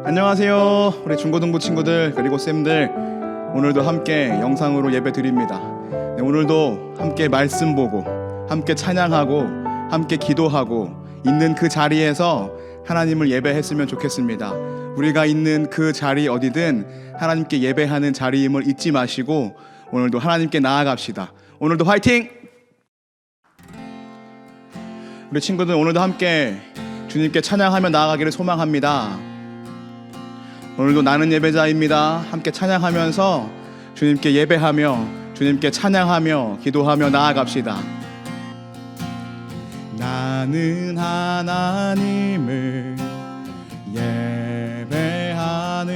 안녕하세요, 우리 중고등부 친구들 그리고 쌤들. 오늘도 함께 영상으로 예배 드립니다. 네, 오늘도 함께 말씀 보고 함께 찬양하고 함께 기도하고 있는 그 자리에서 하나님을 예배했으면 좋겠습니다. 우리가 있는 그 자리 어디든 하나님께 예배하는 자리임을 잊지 마시고 오늘도 하나님께 나아갑시다. 오늘도 화이팅! 우리 친구들 오늘도 함께 주님께 찬양하며 나아가기를 소망합니다. 오늘도 나는 예배자입니다. 함께 찬양하면서 주님께 예배하며 주님께 찬양하며 기도하며 나아갑시다. 나는 하나님을 예배하는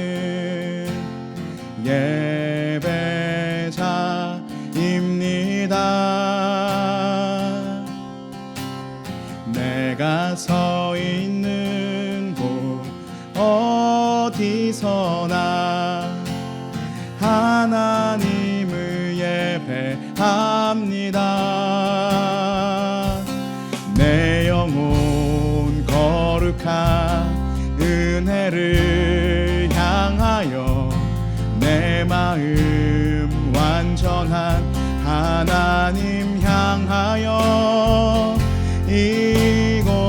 예배자입니다. 내가 서 있는 곳 어디서나 하나님을 예배합니다. 내 영혼 거룩한 은혜를 향하여 내 마음 완전한 하나님 향하여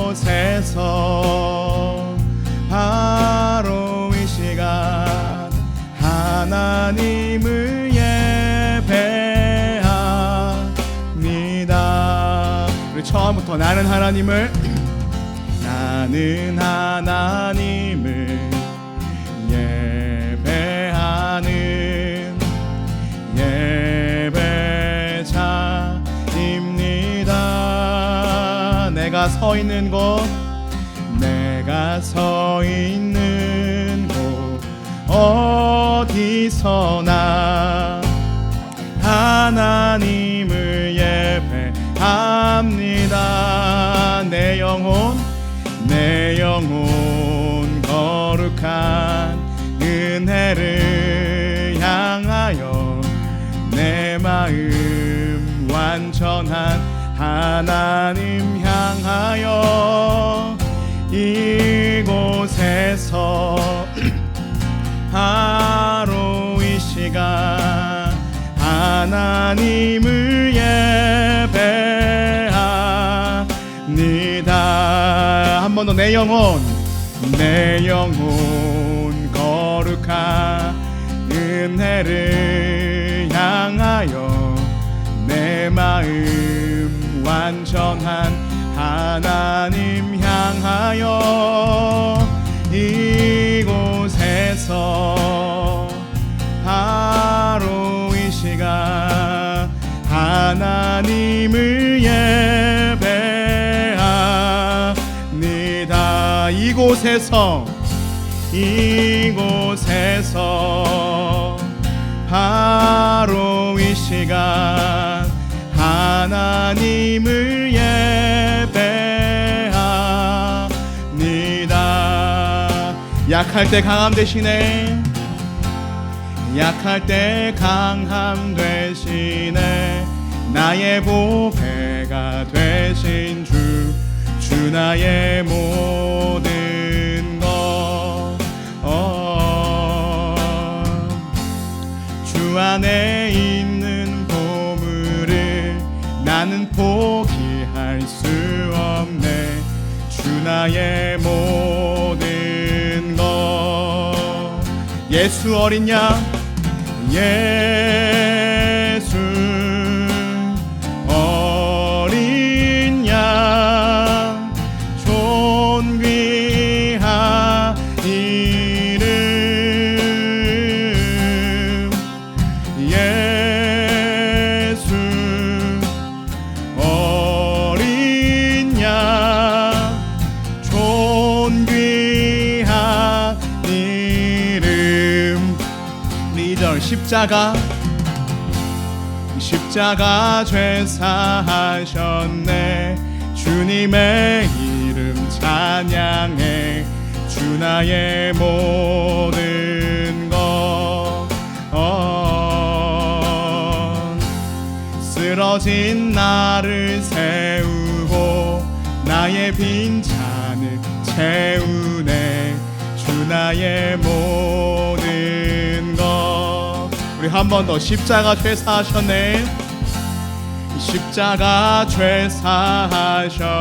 이곳에서 바로 이 시간 하나님을 예배합니다. 우리 처음부터 나는 하나님을 예배하는 예배자입니다. 내가 서 있는 곳 어디서나 하나님을 예배합니다. 내 영혼 거룩한 은혜를 향하여 내 마음 완전한 하나님 향하여 이곳에서 바로 이 시간 하나님을 예배합니다. 한 번 더 내 영혼 거룩한 은혜를 향하여 내 마음 완전한 하나님 향하여 이곳에서 바로 이 시간 하나님을 예배합니다. 이곳에서 바로 이 시간 하나님을 예배합니다. 약할 때 강함 대신에 나의 보배가 되신 주 나의 모든 것 주 안에 있는 보물을 나는 포기할 수 없네. 주 나의 모든 것 예수 어린 양 예수 어린 양 존귀한 이름 예수 어린 양 존귀한 이름. 2절 십자가 죄사하셨네. 주님의 이름 찬양해. 주 나의 모든 것 쓰러진 나를 세우고 나의 빈잔을 채우네. 주 나의 모든 것. 우리 한 번 더. 십자가 죄사하셨네. 십자가 죄사하셨네.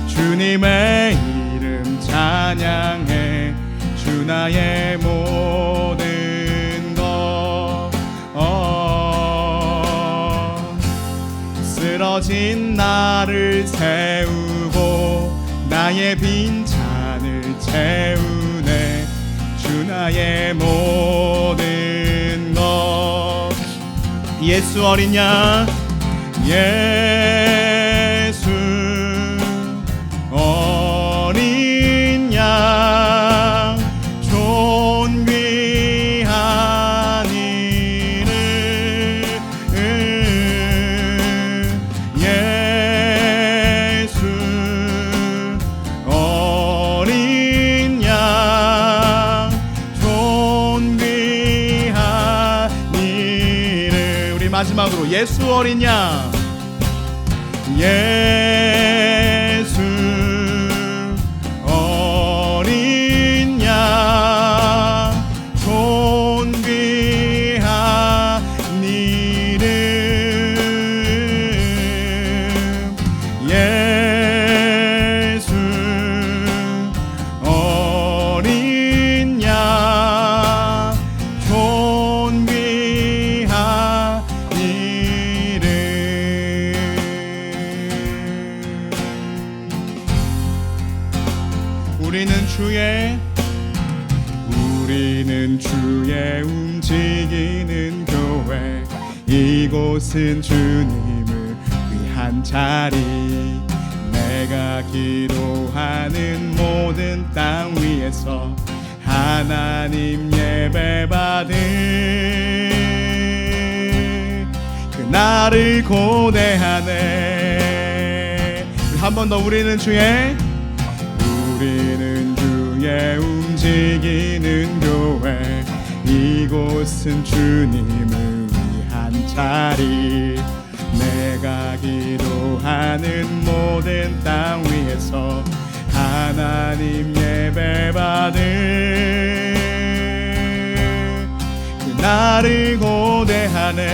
주님의 이름 찬양해. 주 나의 모든 것. 쓰러진 나를 세우고 나의 빈잔을 채우네. 주 나의 모든 것. 예수 어린 양, 예수 어린 양, 존귀한 이름. 예수 어린 양, 존귀한 이름. 우리 마지막으로 예수 어린 양, 예수 어린 양, 존귀한 이름. 예수 어린 양, 존귀한 이름. 우리는 주의 움직이는 교회. 이곳은 주님을 위한 자리. 내가 기도하는 모든 땅 위에서 하나님 예배받을 그날을 고대하네. 한 번 더. 우리는 주의 움직이는 교회. 이곳은 주님을 위한 자리. 내가 기도하는 모든 땅 위에서 하나님 예배받을 그날을 고대하네.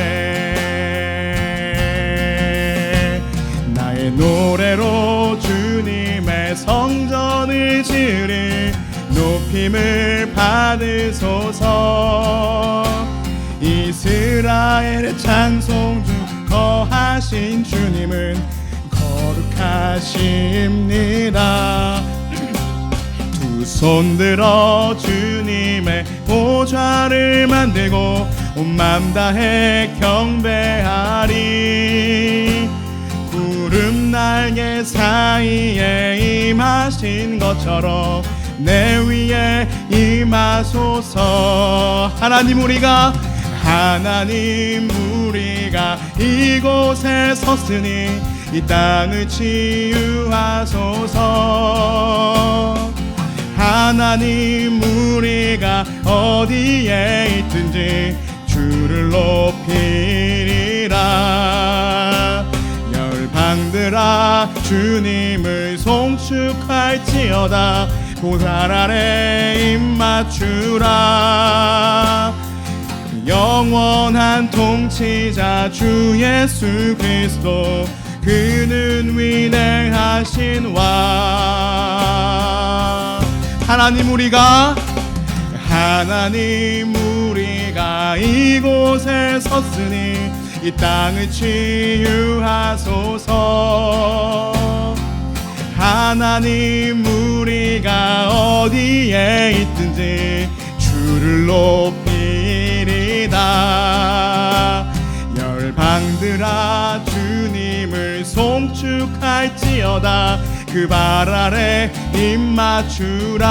나의 노래로 주님의 성전을 지으리. 높임을 받으소서. 이스라엘의 찬송 중 거하신 주님은 거룩하십니다. 두 손 들어 주님의 보좌를 만들고 온 맘 다해 경배하리. 구름 날개 사이에 임하신 것처럼 내 위에 임하소서. 하나님 우리가 이곳에 섰으니 이 땅을 치유하소서. 하나님 우리가 어디에 있든지 주를 높이리라. 열방들아 주님을 송축할지어다. 보살 아래 입맞추라. 영원한 통치자 주 예수 그리스도. 그는 위대하신 왕. 하나님 우리가 이곳에 섰으니 이 땅을 치유하소서. 하나님 우리가 어디에 있든지 주를 높이리다. 열방들아 주님을 송축할지어다. 그 발 아래 입맞추라.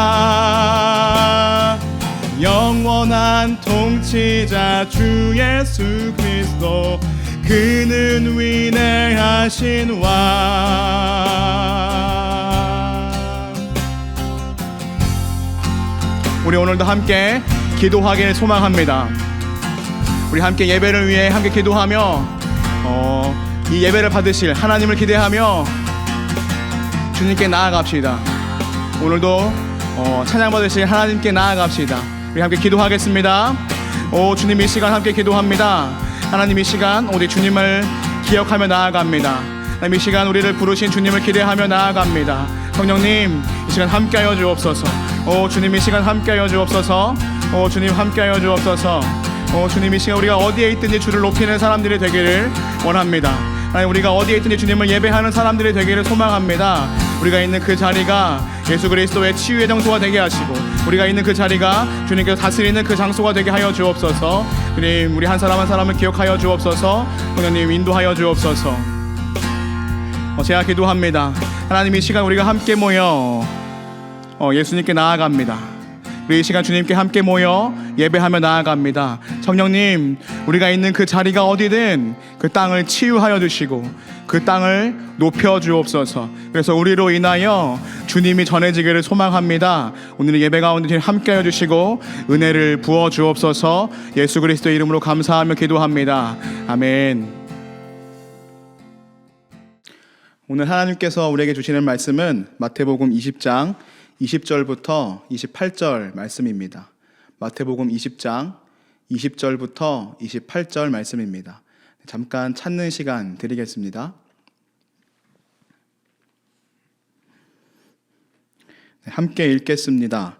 영원한 통치자 주 예수 그리스도. 그는 위대하신 왕. 우리 오늘도 함께 기도하길 소망합니다. 우리 함께 예배를 위해 함께 기도하며 이 예배를 받으실 하나님을 기대하며 주님께 나아갑시다. 오늘도 찬양 받으실 하나님께 나아갑시다. 우리 함께 기도하겠습니다. 주님, 이 시간 함께 기도합니다. 하나님, 이 시간 우리 주님을 기억하며 나아갑니다. 하나님, 이 시간 우리를 부르신 주님을 기대하며 나아갑니다. 성령님, 이 시간 함께하여 주옵소서. 주님, 이 시간 함께하여 주옵소서. 주님, 함께하여 주옵소서. 주님, 이 시간 우리가 어디에 있든지 주를 높이는 사람들이 되기를 원합니다. 하나님, 우리가 어디에 있든지 주님을 예배하는 사람들이 되기를 소망합니다. 우리가 있는 그 자리가 예수 그리스도의 치유의 장소가 되게 하시고, 우리가 있는 그 자리가 주님께서 다스리는 그 장소가 되게 하여 주옵소서. 주님, 우리 한 사람 한 사람을 기억하여 주옵소서. 하나님, 인도하여 주옵소서. 제가 기도합니다. 하나님, 이 시간 우리가 함께 모여 예수님께 나아갑니다. 우리 이 시간 주님께 함께 모여 예배하며 나아갑니다. 성령님, 우리가 있는 그 자리가 어디든 그 땅을 치유하여 주시고 그 땅을 높여 주옵소서. 그래서 우리로 인하여 주님이 전해지기를 소망합니다. 오늘 예배 가운데 함께하여 주시고 은혜를 부어 주옵소서. 예수 그리스도의 이름으로 감사하며 기도합니다. 아멘. 오늘 하나님께서 우리에게 주시는 말씀은 마태복음 20장 20절부터 28절 말씀입니다. 마태복음 20장 20절부터 28절 말씀입니다. 잠깐 찾는 시간 드리겠습니다. 함께 읽겠습니다.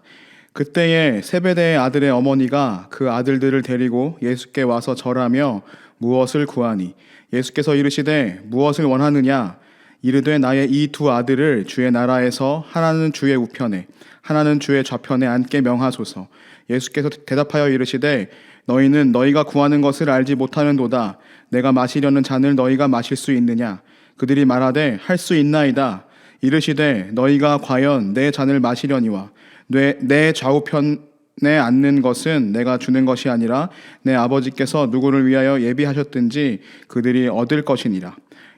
그때에 세베대의 아들의 어머니가 그 아들들을 데리고 예수께 와서 절하며 무엇을 구하니, 예수께서 이르시되 무엇을 원하느냐, 이르되 나의 이 두 아들을 주의 나라에서 하나는 주의 우편에 하나는 주의 좌편에 앉게 명하소서. 예수께서 대답하여 이르시되 너희는 너희가 구하는 것을 알지 못하는도다. 내가 마시려는 잔을 너희가 마실 수 있느냐? 그들이 말하되 할 수 있나이다. 이르시되 너희가 과연 내 잔을 마시려니와 내 좌우편에 앉는 것은 내가 주는 것이 아니라 내 아버지께서 누구를 위하여 예비하셨든지 그들이 얻을 것이니라.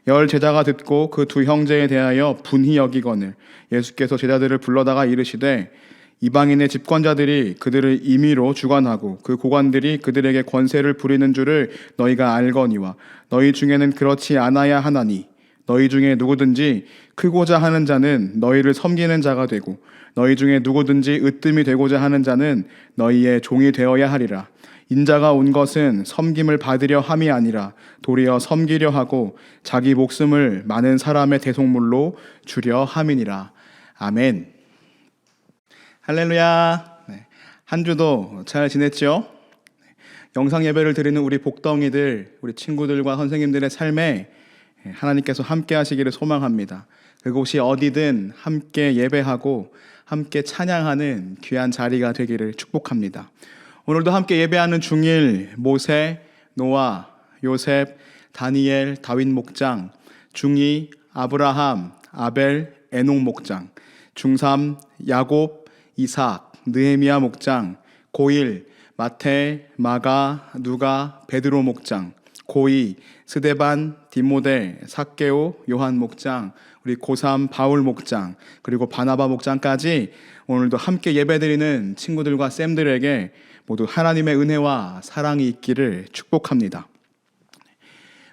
열 제자가 듣고 그 두 형제에 대하여 분히 여기거늘 예수께서 제자들을 불러다가 이르시되 이방인의 집권자들이 그들을 임의로 주관하고 그 고관들이 그들에게 권세를 부리는 줄을 너희가 알거니와 너희 중에는 그렇지 않아야 하나니 너희 중에 누구든지 크고자 하는 자는 너희를 섬기는 자가 되고 너희 중에 누구든지 으뜸이 되고자 하는 자는 너희의 종이 되어야 하리라. 인자가 온 것은 섬김을 받으려 함이 아니라 도리어 섬기려 하고 자기 목숨을 많은 사람의 대속물로 주려 함이니라. 아멘. 할렐루야. 한 주도 잘 지냈죠? 영상 예배를 드리는 우리 복덩이들, 우리 친구들과 선생님들의 삶에 하나님께서 함께 하시기를 소망합니다. 그곳이 어디든 함께 예배하고 함께 찬양하는 귀한 자리가 되기를 축복합니다. 오늘도 함께 예배하는 중1 모세, 노아, 요셉, 다니엘, 다윗 목장, 중2 아브라함, 아벨, 에녹 목장, 중3 야곱, 이삭, 느헤미야 목장, 고1 마태, 마가, 누가, 베드로 목장, 고2 스데반, 디모데, 삭개오, 요한 목장, 우리 고3 바울 목장, 그리고 바나바 목장까지 오늘도 함께 예배드리는 친구들과 쌤들에게 모두 하나님의 은혜와 사랑이 있기를 축복합니다.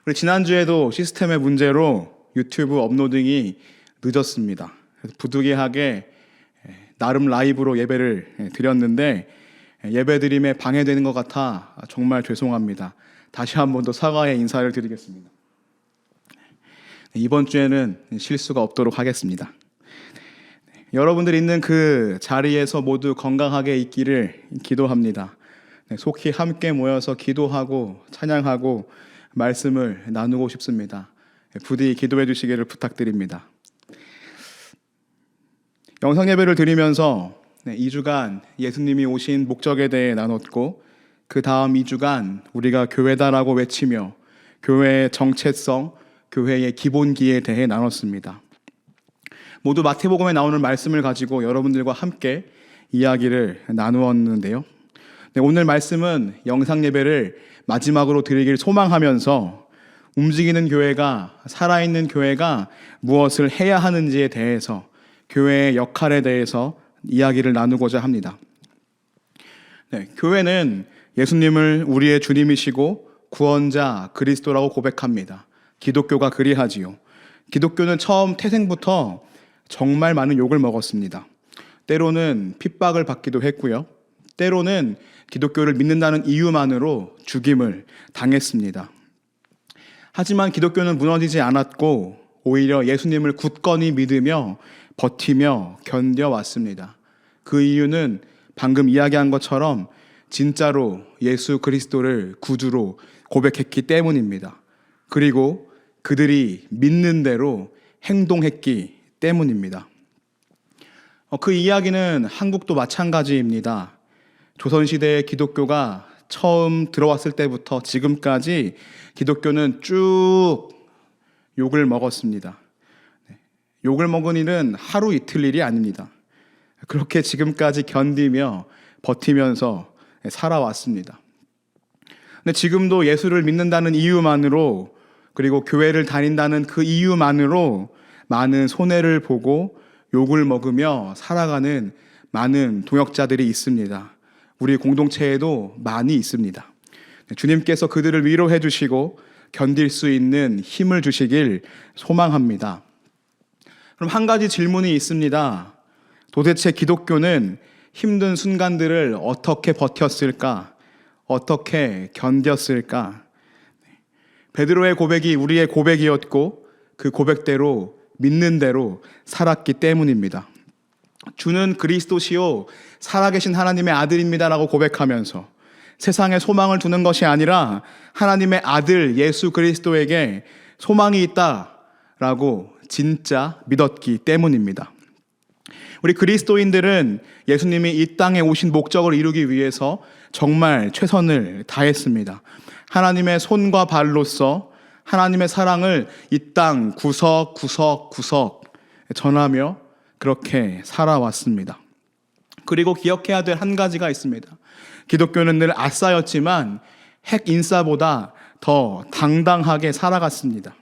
우리 지난주에도 시스템의 문제로 유튜브 업로딩이 늦었습니다. 그래서 부득이하게 나름 라이브로 예배를 드렸는데 예배드림에 방해되는 것 같아 정말 죄송합니다. 다시 한 번 더 사과의 인사를 드리겠습니다. 이번 주에는 실수가 없도록 하겠습니다. 여러분들 있는 그 자리에서 모두 건강하게 있기를 기도합니다. 속히 함께 모여서 기도하고 찬양하고 말씀을 나누고 싶습니다. 부디 기도해 주시기를 부탁드립니다. 영상 예배를 드리면서 2주간 예수님이 오신 목적에 대해 나눴고 그 다음 2주간 우리가 교회다라고 외치며 교회의 정체성, 교회의 기본기에 대해 나눴습니다. 모두 마태복음에 나오는 말씀을 가지고 여러분들과 함께 이야기를 나누었는데요. 오늘 말씀은 영상 예배를 마지막으로 드리길 소망하면서 움직이는 교회가, 살아있는 교회가 무엇을 해야 하는지에 대해서, 교회의 역할에 대해서 이야기를 나누고자 합니다. 교회는 예수님을 우리의 주님이시고 구원자 그리스도라고 고백합니다. 기독교가 그리하지요. 기독교는 처음 태생부터 정말 많은 욕을 먹었습니다. 때로는 핍박을 받기도 했고요. 때로는 기독교를 믿는다는 이유만으로 죽임을 당했습니다. 하지만 기독교는 무너지지 않았고 오히려 예수님을 굳건히 믿으며 버티며 견뎌왔습니다. 그 이유는 방금 이야기한 것처럼 진짜로 예수 그리스도를 구주로 고백했기 때문입니다. 그리고 그들이 믿는 대로 행동했기 때문입니다. 그 이야기는 한국도 마찬가지입니다. 조선시대의 기독교가 처음 들어왔을 때부터 지금까지 기독교는 쭉 욕을 먹었습니다. 욕을 먹은 일은 하루 이틀 일이 아닙니다. 그렇게 지금까지 견디며 버티면서 살아왔습니다. 근데 지금도 예수를 믿는다는 이유만으로, 그리고 교회를 다닌다는 그 이유만으로 많은 손해를 보고 욕을 먹으며 살아가는 많은 동역자들이 있습니다. 우리 공동체에도 많이 있습니다. 주님께서 그들을 위로해 주시고 견딜 수 있는 힘을 주시길 소망합니다. 그럼 한 가지 질문이 있습니다. 도대체 기독교는 힘든 순간들을 어떻게 버텼을까? 어떻게 견뎠을까? 베드로의 고백이 우리의 고백이었고 그 고백대로 믿는 대로 살았기 때문입니다. 주는 그리스도시요 살아계신 하나님의 아들입니다라고 고백하면서 세상에 소망을 두는 것이 아니라 하나님의 아들 예수 그리스도에게 소망이 있다라고 진짜 믿었기 때문입니다. 우리 그리스도인들은 예수님이 이 땅에 오신 목적을 이루기 위해서 정말 최선을 다했습니다. 하나님의 손과 발로서 하나님의 사랑을 이 땅 구석구석 전하며 그렇게 살아왔습니다. 그리고 기억해야 될 한 가지가 있습니다. 기독교는 늘 아싸였지만 핵 인싸보다 더 당당하게 살아갔습니다.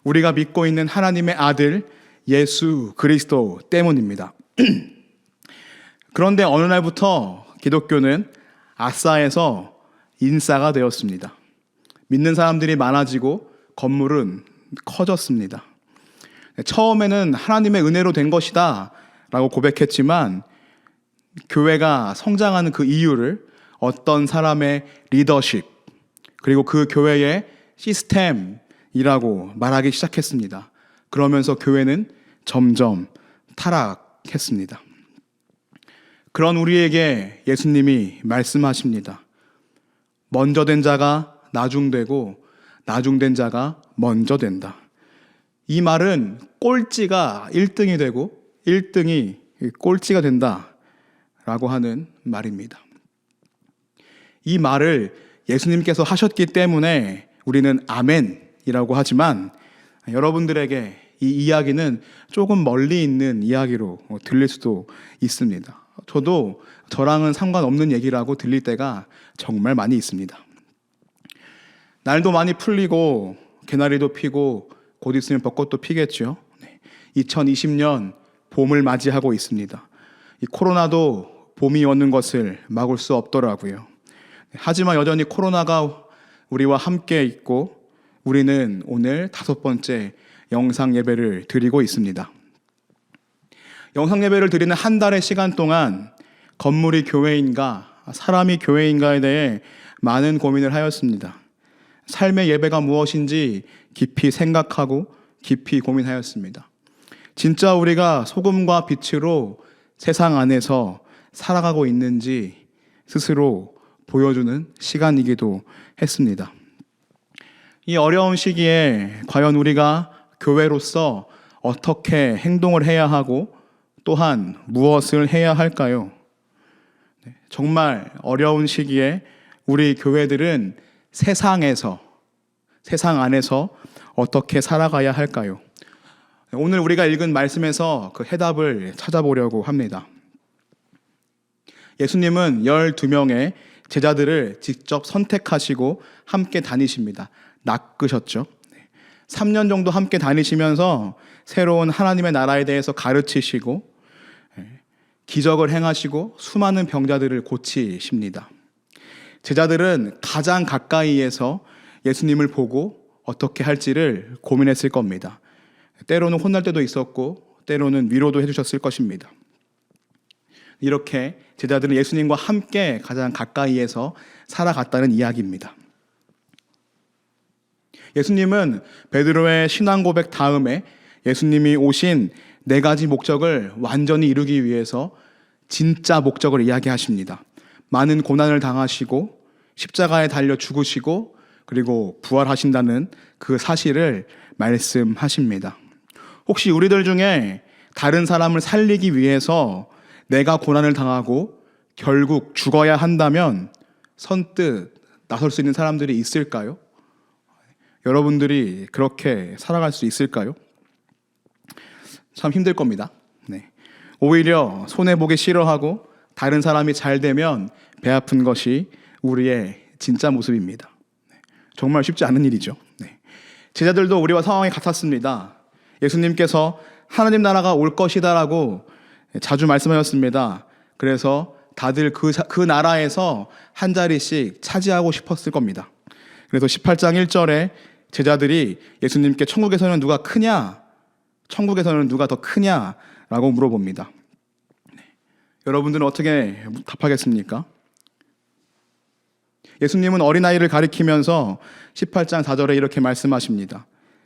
우리가 믿고 있는 하나님의 아들 예수 그리스도 때문입니다. 그런데 어느 날부터 기독교는 아싸에서 인싸가 되었습니다. 믿는 사람들이 많아지고 건물은 커졌습니다. 처음에는 하나님의 은혜로 된 것이다 라고 고백했지만 교회가 성장하는 그 이유를 어떤 사람의 리더십 그리고 그 교회의 시스템이라고 말하기 시작했습니다. 그러면서 교회는 점점 타락했습니다. 그런 우리에게 예수님이 말씀하십니다. 먼저 된 자가 나중되고 나중된 자가 먼저 된다. 이 말은 꼴찌가 1등이 되고 1등이 꼴찌가 된다라고 하는 말입니다. 이 말을 예수님께서 하셨기 때문에 우리는 아멘이라고 하지만 여러분들에게 이 이야기는 조금 멀리 있는 이야기로 들릴 수도 있습니다. 저도 저랑은 상관없는 얘기라고 들릴 때가 정말 많이 있습니다. 날도 많이 풀리고 개나리도 피고 곧 있으면 벚꽃도 피겠죠. 2020년 봄을 맞이하고 있습니다. 이 코로나도 봄이 오는 것을 막을 수 없더라고요. 하지만 여전히 코로나가 우리와 함께 있고 우리는 오늘 5번째 영상 예배를 드리고 있습니다. 영상 예배를 드리는 한 달의 시간 동안 건물이 교회인가, 사람이 교회인가에 대해 많은 고민을 하였습니다. 삶의 예배가 무엇인지 깊이 생각하고 깊이 고민하였습니다. 진짜 우리가 소금과 빛으로 세상 안에서 살아가고 있는지 스스로 보여주는 시간이기도 했습니다. 이 어려운 시기에 과연 우리가 교회로서 어떻게 행동을 해야 하고 또한 무엇을 해야 할까요? 정말 어려운 시기에 우리 교회들은 세상 안에서 어떻게 살아가야 할까요? 오늘 우리가 읽은 말씀에서 그 해답을 찾아보려고 합니다. 예수님은 12명의 제자들을 직접 선택하시고 함께 다니십니다. 낚으셨죠. 3년 정도 함께 다니시면서 새로운 하나님의 나라에 대해서 가르치시고 기적을 행하시고 수많은 병자들을 고치십니다. 제자들은 가장 가까이에서 예수님을 보고 어떻게 할지를 고민했을 겁니다. 때로는 혼날 때도 있었고 때로는 위로도 해주셨을 것입니다. 이렇게 제자들은 예수님과 함께 가장 가까이에서 살아갔다는 이야기입니다. 예수님은 베드로의 신앙 고백 다음에 예수님이 오신 4가지 목적을 완전히 이루기 위해서 진짜 목적을 이야기하십니다. 많은 고난을 당하시고 십자가에 달려 죽으시고 그리고 부활하신다는 그 사실을 말씀하십니다. 혹시 우리들 중에 다른 사람을 살리기 위해서 내가 고난을 당하고 결국 죽어야 한다면 선뜻 나설 수 있는 사람들이 있을까요? 여러분들이 그렇게 살아갈 수 있을까요? 참 힘들 겁니다. 네. 오히려 손해보기 싫어하고 다른 사람이 잘 되면 배 아픈 것이 우리의 진짜 모습입니다. 정말 쉽지 않은 일이죠. 네. 제자들도 우리와 상황이 같았습니다. 예수님께서 하나님 나라가 올 것이다라고 자주 말씀하셨습니다. 그래서 다들 그 나라에서 한 자리씩 차지하고 싶었을 겁니다. 그래서 18장 1절에 제자들이 예수님께 천국에서는 누가 크냐? 천국에서는 누가 더 크냐? 라고 물어봅니다. 네. 여러분들은 어떻게 답하겠습니까? 예수님은 어린아이를 가리키면서 18장 4절에 이렇게 말씀하십니다.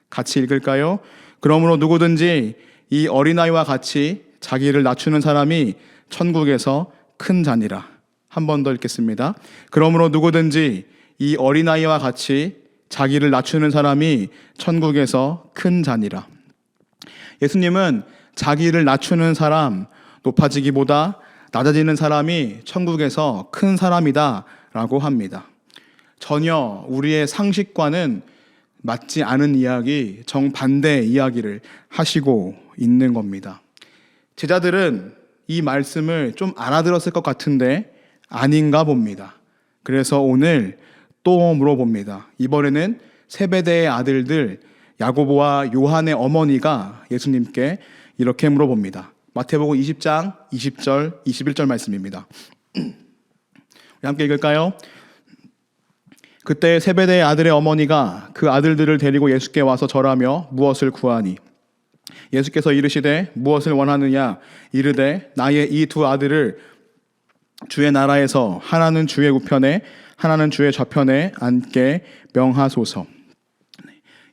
같이 읽을까요? 그러므로 누구든지 이 어린아이와 같이 자기를 낮추는 사람이 천국에서 큰 자니라. 한 번 더 읽겠습니다. 그러므로 누구든지 이 어린아이와 같이 자기를 낮추는 사람이 천국에서 큰 자니라. 예수님은 자기를 낮추는 사람, 높아지기보다 낮아지는 사람이 천국에서 큰 사람이다 라고 합니다. 전혀 우리의 상식과는 맞지 않은 이야기, 정반대의 이야기를 하시고 있는 겁니다. 제자들은 이 말씀을 좀 알아들었을 것 같은데 아닌가 봅니다. 그래서 오늘 또 물어봅니다. 이번에는 세베대의 아들들 야고보와 요한의 어머니가 예수님께 이렇게 물어봅니다. 마태복음 20장 20절 21절 말씀입니다. 우리 함께 읽을까요? 그때 세베대의 아들의 어머니가 그 아들들을 데리고 예수께 와서 절하며 무엇을 구하니 예수께서 이르시되 무엇을 원하느냐 이르되 나의 이 2 아들을 주의 나라에서 하나는 주의 우편에 하나는 주의 좌편에 앉게 명하소서.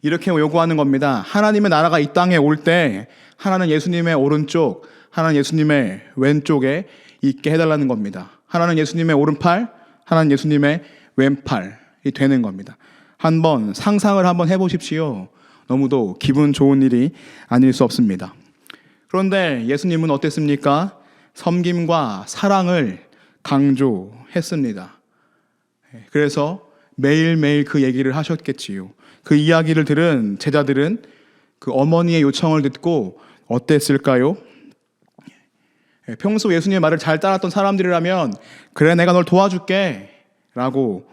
이렇게 요구하는 겁니다. 하나님의 나라가 이 땅에 올 때 하나는 예수님의 오른쪽, 하나는 예수님의 왼쪽에 있게 해달라는 겁니다. 하나는 예수님의 오른팔, 하나는 예수님의 왼팔이 되는 겁니다. 한번 상상을 한번 해보십시오. 너무도 기분 좋은 일이 아닐 수 없습니다. 그런데 예수님은 어땠습니까? 섬김과 사랑을 강조했습니다. 그래서 매일매일 그 얘기를 하셨겠지요. 그 이야기를 들은 제자들은 그 어머니의 요청을 듣고 어땠을까요? 평소 예수님의 말을 잘 따랐던 사람들이라면 그래 내가 널 도와줄게 라고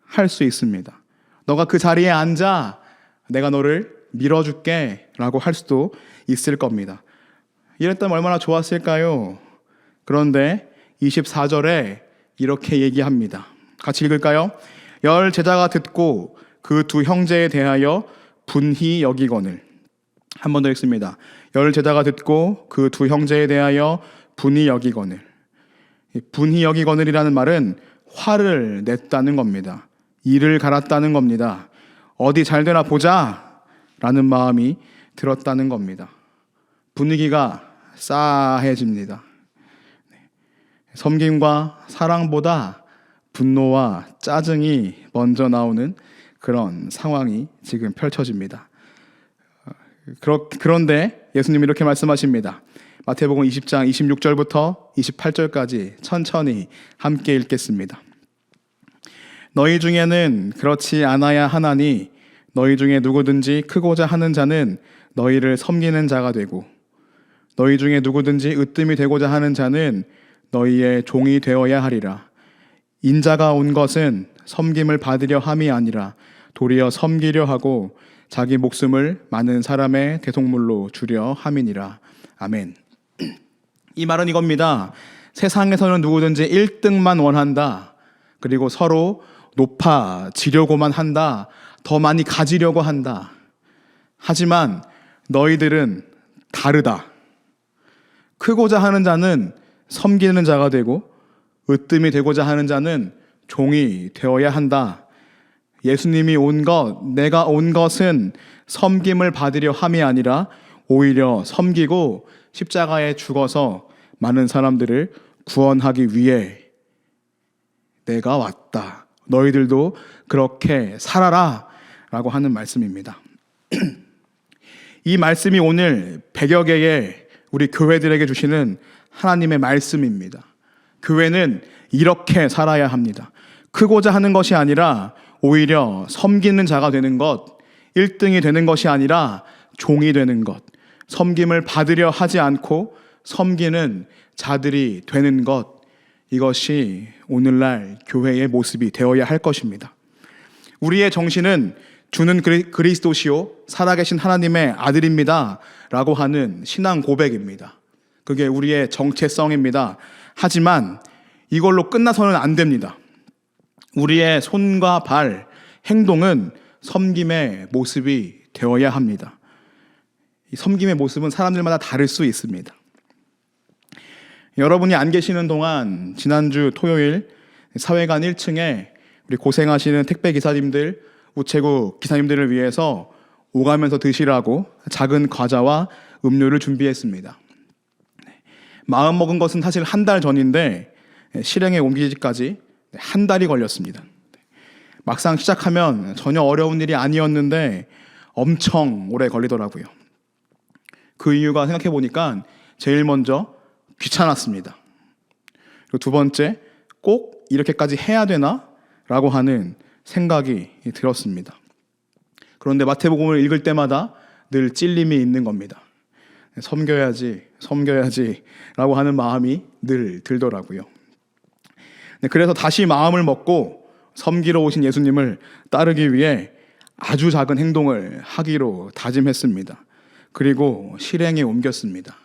할 수 있습니다. 너가 그 자리에 앉아 내가 너를 밀어줄게 라고 할 수도 있을 겁니다. 이랬다면 얼마나 좋았을까요? 그런데 24절에 이렇게 얘기합니다. 같이 읽을까요? 10 제자가 듣고 그 2 형제에 대하여 분히 여기거늘. 한 번 더 읽습니다. 10 제자가 듣고 그 2 형제에 대하여 분히 여기거늘. 분히 여기거늘이라는 말은 화를 냈다는 겁니다. 이를 갈았다는 겁니다. 어디 잘 되나 보자 라는 마음이 들었다는 겁니다. 분위기가 싸해집니다. 섬김과 사랑보다 분노와 짜증이 먼저 나오는 그런 상황이 지금 펼쳐집니다. 그런데 예수님이 이렇게 말씀하십니다. 마태복음 20장 26절부터 28절까지 천천히 함께 읽겠습니다. 너희 중에는 그렇지 않아야 하나니 너희 중에 누구든지 크고자 하는 자는 너희를 섬기는 자가 되고 너희 중에 누구든지 으뜸이 되고자 하는 자는 너희의 종이 되어야 하리라. 인자가 온 것은 섬김을 받으려 함이 아니라 도리어 섬기려 하고 자기 목숨을 많은 사람의 대속물로 주려 함이니라. 아멘. 이 말은 이겁니다. 세상에서는 누구든지 1등만 원한다. 그리고 서로 높아지려고만 한다. 더 많이 가지려고 한다. 하지만 너희들은 다르다. 크고자 하는 자는 섬기는 자가 되고 으뜸이 되고자 하는 자는 종이 되어야 한다. 예수님이 내가 온 것은 섬김을 받으려 함이 아니라 오히려 섬기고 십자가에 죽어서 많은 사람들을 구원하기 위해 내가 왔다. 너희들도 그렇게 살아라 라고 하는 말씀입니다. 이 말씀이 오늘 100여 개의 우리 교회들에게 주시는 하나님의 말씀입니다. 교회는 이렇게 살아야 합니다. 크고자 하는 것이 아니라 오히려 섬기는 자가 되는 것, 1등이 되는 것이 아니라 종이 되는 것, 섬김을 받으려 하지 않고 섬기는 자들이 되는 것, 이것이 오늘날 교회의 모습이 되어야 할 것입니다. 우리의 정신은 주는 그리스도시요 살아계신 하나님의 아들입니다 라고 하는 신앙 고백입니다. 그게 우리의 정체성입니다. 하지만 이걸로 끝나서는 안 됩니다. 우리의 손과 발, 행동은 섬김의 모습이 되어야 합니다. 이 섬김의 모습은 사람들마다 다를 수 있습니다. 여러분이 안 계시는 동안 지난주 토요일 사회관 1층에 우리 고생하시는 택배 기사님들, 우체국 기사님들을 위해서 오가면서 드시라고 작은 과자와 음료를 준비했습니다. 마음 먹은 것은 사실 한 달 전인데 실행에 옮기기까지 한 달이 걸렸습니다. 막상 시작하면 전혀 어려운 일이 아니었는데 엄청 오래 걸리더라고요. 그 이유가 생각해 보니까 제일 먼저 귀찮았습니다. 그리고 두 번째, 꼭 이렇게까지 해야 되나? 라고 하는 생각이 들었습니다. 그런데 마태복음을 읽을 때마다 늘 찔림이 있는 겁니다. 섬겨야지 라고 하는 마음이 늘 들더라고요. 그래서 다시 마음을 먹고 섬기러 오신 예수님을 따르기 위해 아주 작은 행동을 하기로 다짐했습니다. 그리고 실행에 옮겼습니다.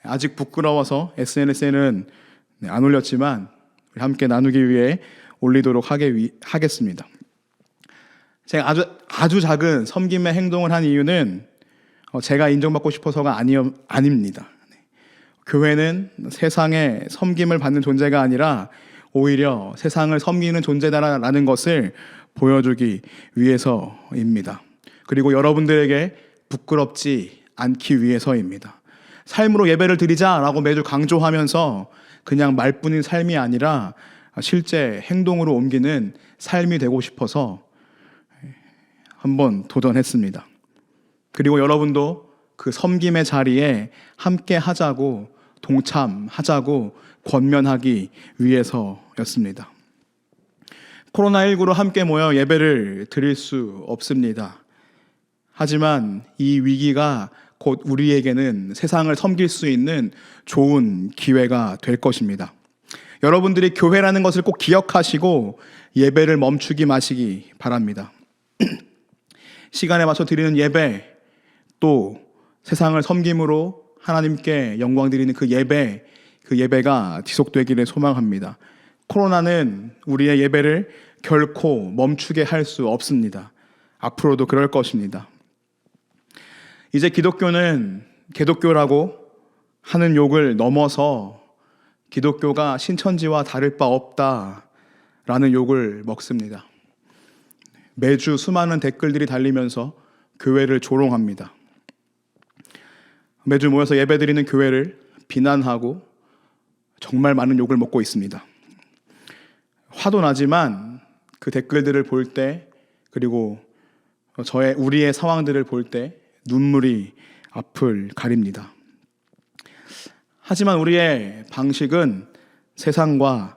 아직 부끄러워서 SNS에는 안 올렸지만 함께 나누기 위해 올리도록 하겠습니다. 제가 아주 작은 섬김의 행동을 한 이유는 제가 인정받고 싶어서가 아닙니다. 교회는 세상에 섬김을 받는 존재가 아니라 오히려 세상을 섬기는 존재다라는 것을 보여주기 위해서입니다. 그리고 여러분들에게 부끄럽지 않기 위해서입니다. 삶으로 예배를 드리자라고 매주 강조하면서 그냥 말뿐인 삶이 아니라 실제 행동으로 옮기는 삶이 되고 싶어서 한번 도전했습니다. 그리고 여러분도 그 섬김의 자리에 함께 하자고, 동참하자고 권면하기 위해서였습니다. 코로나19로 함께 모여 예배를 드릴 수 없습니다. 하지만 이 위기가 곧 우리에게는 세상을 섬길 수 있는 좋은 기회가 될 것입니다. 여러분들이 교회라는 것을 꼭 기억하시고 예배를 멈추지 마시기 바랍니다. 시간에 맞춰 드리는 예배, 또 세상을 섬김으로 하나님께 영광 드리는 그 예배가 지속되기를 소망합니다. 코로나는 우리의 예배를 결코 멈추게 할 수 없습니다. 앞으로도 그럴 것입니다. 이제 기독교는 개독교라고 하는 욕을 넘어서 기독교가 신천지와 다를 바 없다라는 욕을 먹습니다. 매주 수많은 댓글들이 달리면서 교회를 조롱합니다. 매주 모여서 예배드리는 교회를 비난하고 정말 많은 욕을 먹고 있습니다. 화도 나지만 그 댓글들을 볼 때, 그리고 우리의 상황들을 볼 때 눈물이 앞을 가립니다. 하지만 우리의 방식은 세상과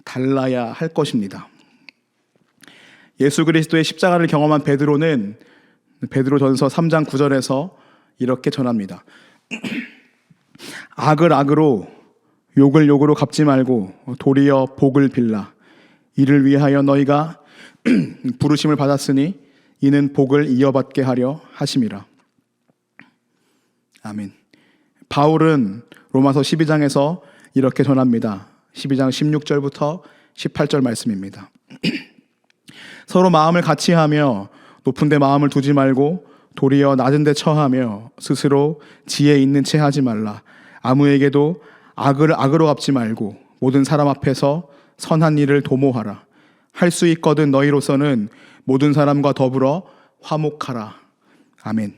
달라야 할 것입니다. 예수 그리스도의 십자가를 경험한 베드로는 베드로전서 3장 9절에서 이렇게 전합니다. 악을 악으로 욕을 욕으로 갚지 말고 도리어 복을 빌라. 이를 위하여 너희가 부르심을 받았으니 이는 복을 이어받게 하려 하심이라. 아멘. 바울은 로마서 12장에서 이렇게 전합니다. 12장 16절부터 18절 말씀입니다. 서로 마음을 같이 하며 높은 데 마음을 두지 말고 도리어 낮은 데 처하며 스스로 지혜 있는 채 하지 말라. 아무에게도 악으로 갚지 말고 모든 사람 앞에서 선한 일을 도모하라. 할 수 있거든 너희로서는 모든 사람과 더불어 화목하라. 아멘.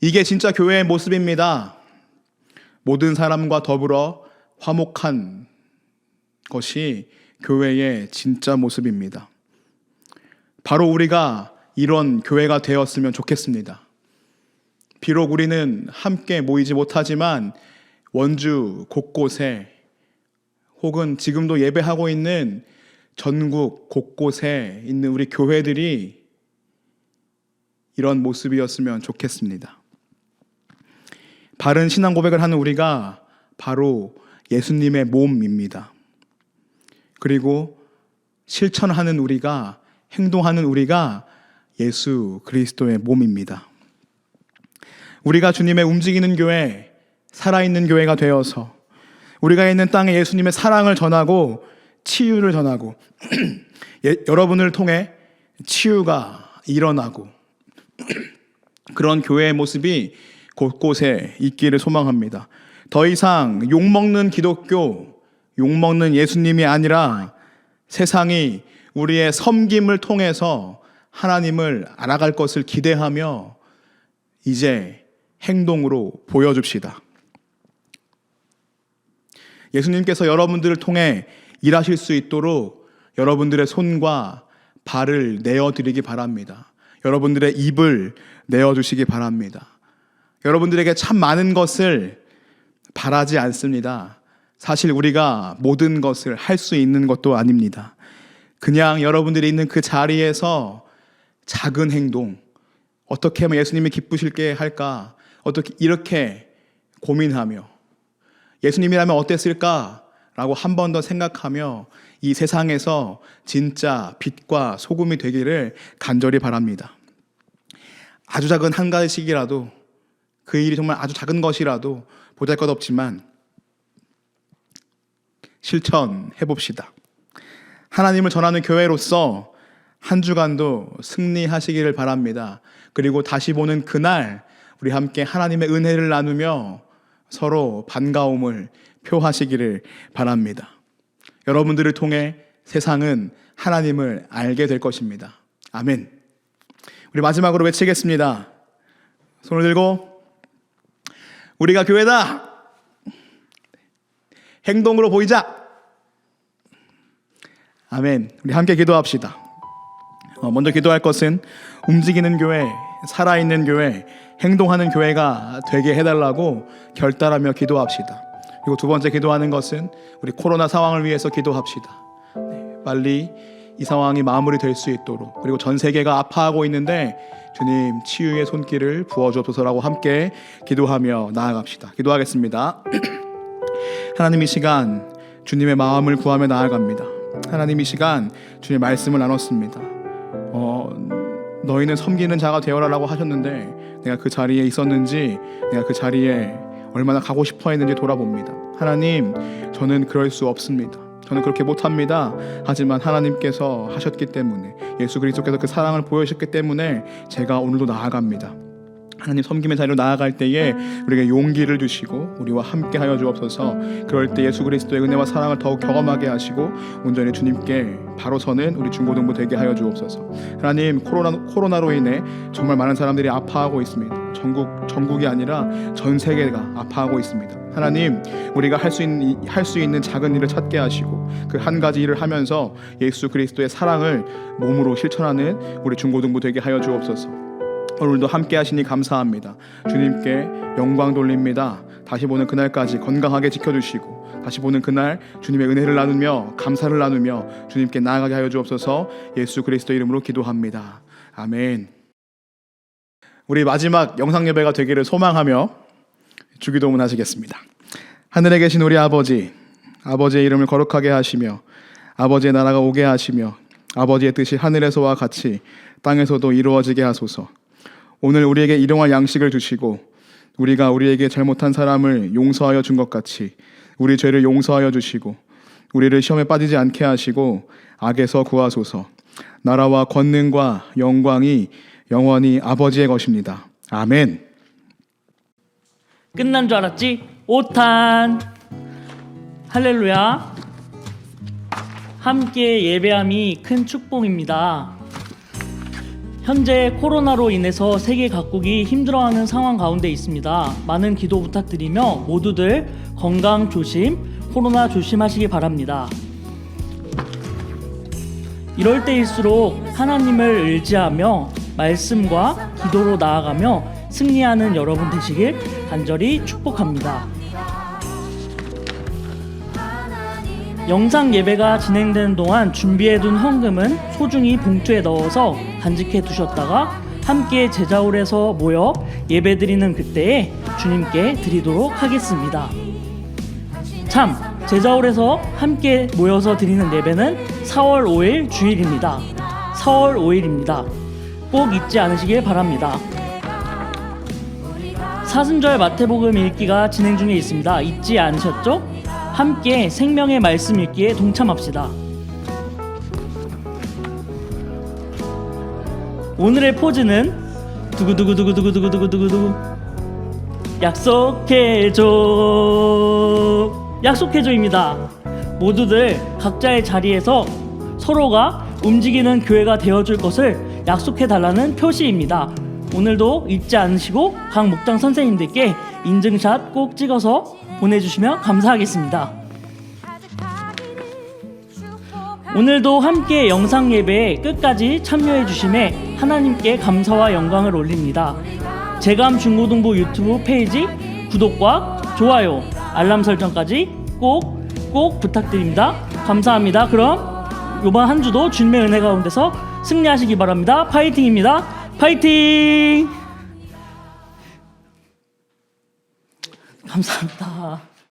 이게 진짜 교회의 모습입니다. 모든 사람과 더불어 화목한 것이 교회의 진짜 모습입니다. 바로 우리가 이런 교회가 되었으면 좋겠습니다. 비록 우리는 함께 모이지 못하지만 원주 곳곳에 혹은 지금도 예배하고 있는 전국 곳곳에 있는 우리 교회들이 이런 모습이었으면 좋겠습니다. 바른 신앙 고백을 하는 우리가 바로 예수님의 몸입니다. 그리고 실천하는 우리가, 행동하는 우리가 예수 그리스도의 몸입니다. 우리가 주님의 움직이는 교회, 살아있는 교회가 되어서 우리가 있는 땅에 예수님의 사랑을 전하고 치유를 전하고 여러분을 통해 치유가 일어나고 그런 교회의 모습이 곳곳에 있기를 소망합니다. 더 이상 욕먹는 기독교, 욕먹는 예수님이 아니라 세상이 우리의 섬김을 통해서 하나님을 알아갈 것을 기대하며 이제 행동으로 보여줍시다. 예수님께서 여러분들을 통해 일하실 수 있도록 여러분들의 손과 발을 내어드리기 바랍니다. 여러분들의 입을 내어주시기 바랍니다. 여러분들에게 참 많은 것을 바라지 않습니다. 사실 우리가 모든 것을 할 수 있는 것도 아닙니다. 그냥 여러분들이 있는 그 자리에서 작은 행동, 어떻게 하면 예수님이 기쁘실게 할까? 어떻게 이렇게 고민하며 예수님이라면 어땠을까? 라고 한 번 더 생각하며 이 세상에서 진짜 빛과 소금이 되기를 간절히 바랍니다. 아주 작은 한 가지씩이라도, 그 일이 정말 아주 작은 것이라도 보잘것없지만 실천해 봅시다. 하나님을 전하는 교회로서 한 주간도 승리하시기를 바랍니다. 그리고 다시 보는 그날 우리 함께 하나님의 은혜를 나누며 서로 반가움을 표하시기를 바랍니다. 여러분들을 통해 세상은 하나님을 알게 될 것입니다. 아멘. 우리 마지막으로 외치겠습니다. 손을 들고 우리가 교회다. 행동으로 보이자. 아멘. 우리 함께 기도합시다. 먼저 기도할 것은 움직이는 교회, 살아있는 교회, 행동하는 교회가 되게 해달라고 결단하며 기도합시다. 그리고 두 번째 기도하는 것은 우리 코로나 상황을 위해서 기도합시다. 빨리 이 상황이 마무리될 수 있도록, 그리고 전 세계가 아파하고 있는데 주님 치유의 손길을 부어주옵소서라고 함께 기도하며 나아갑시다. 기도하겠습니다. 하나님, 이 시간 주님의 마음을 구하며 나아갑니다. 하나님, 이 시간 주님의 말씀을 나눴습니다. 너희는 섬기는 자가 되어라라고 하셨는데 내가 그 자리에 있었는지, 내가 그 자리에 얼마나 가고 싶어 했는지 돌아봅니다. 하나님, 저는 그럴 수 없습니다. 저는 그렇게 못합니다. 하지만 하나님께서 하셨기 때문에, 예수 그리스도께서 그 사랑을 보여주셨기 때문에 제가 오늘도 나아갑니다. 하나님, 섬김의 자리로 나아갈 때에 우리에게 용기를 주시고 우리와 함께 하여 주옵소서. 그럴 때 예수 그리스도의 은혜와 사랑을 더욱 경험하게 하시고 온전히 주님께 바로 서는 우리 중고등부 되게 하여 주옵소서. 하나님, 코로나로 인해 정말 많은 사람들이 아파하고 있습니다. 전국이 아니라 전 세계가 아파하고 있습니다. 하나님, 우리가 할 수 있는 작은 일을 찾게 하시고 그 한 가지 일을 하면서 예수 그리스도의 사랑을 몸으로 실천하는 우리 중고등부 되게 하여 주옵소서. 오늘도 함께 하시니 감사합니다. 주님께 영광 돌립니다. 다시 보는 그날까지 건강하게 지켜주시고 다시 보는 그날 주님의 은혜를 나누며 감사를 나누며 주님께 나아가게 하여 주옵소서. 예수 그리스도 이름으로 기도합니다. 아멘. 우리 마지막 영상 예배가 되기를 소망하며 주기도문 하시겠습니다. 하늘에 계신 우리 아버지, 아버지의 이름을 거룩하게 하시며 아버지의 나라가 오게 하시며 아버지의 뜻이 하늘에서와 같이 땅에서도 이루어지게 하소서. 오늘 우리에게 일용할 양식을 주시고 우리가 우리에게 잘못한 사람을 용서하여 준 것 같이 우리 죄를 용서하여 주시고 우리를 시험에 빠지지 않게 하시고 악에서 구하소서. 나라와 권능과 영광이 영원히 아버지의 것입니다. 아멘. 끝난 줄 알았지? 5탄 할렐루야. 함께 예배함이 큰 축복입니다. 현재 코로나로 인해서 세계 각국이 힘들어하는 상황 가운데 있습니다. 많은 기도 부탁드리며 모두들 건강 조심, 코로나 조심하시기 바랍니다. 이럴 때일수록 하나님을 의지하며 말씀과 기도로 나아가며 승리하는 여러분 되시길 간절히 축복합니다. 영상 예배가 진행되는 동안 준비해둔 헌금은 소중히 봉투에 넣어서 간직해 두셨다가 함께 제자홀에서 모여 예배드리는 그때에 주님께 드리도록 하겠습니다. 참, 제자홀에서 함께 모여서 드리는 예배는 4월 5일 주일입니다. 4월 5일입니다. 꼭 잊지 않으시길 바랍니다. 사순절 마태복음 읽기가 진행 중에 있습니다. 잊지 않으셨죠? 함께 생명의 말씀 읽기에 동참합시다. 오늘의 포즈는 두구두구두구두구두구두구두구 약속해줘입니다. 모두들 각자의 자리에서 서로가 움직이는 교회가 되어줄 것을 약속해달라는 표시입니다. 오늘도 잊지 않으시고 각 목장 선생님들께 인증샷 꼭 찍어서 보내주시면 감사하겠습니다. 오늘도 함께 영상 예배에 끝까지 참여해 주심에 하나님께 감사와 영광을 올립니다. 제감 중고등부 유튜브 페이지 구독과 좋아요, 알람 설정까지 꼭 부탁드립니다. 감사합니다. 그럼 이번 한 주도 주님의 은혜 가운데서 승리하시기 바랍니다. 파이팅입니다. 파이팅! 감사합니다.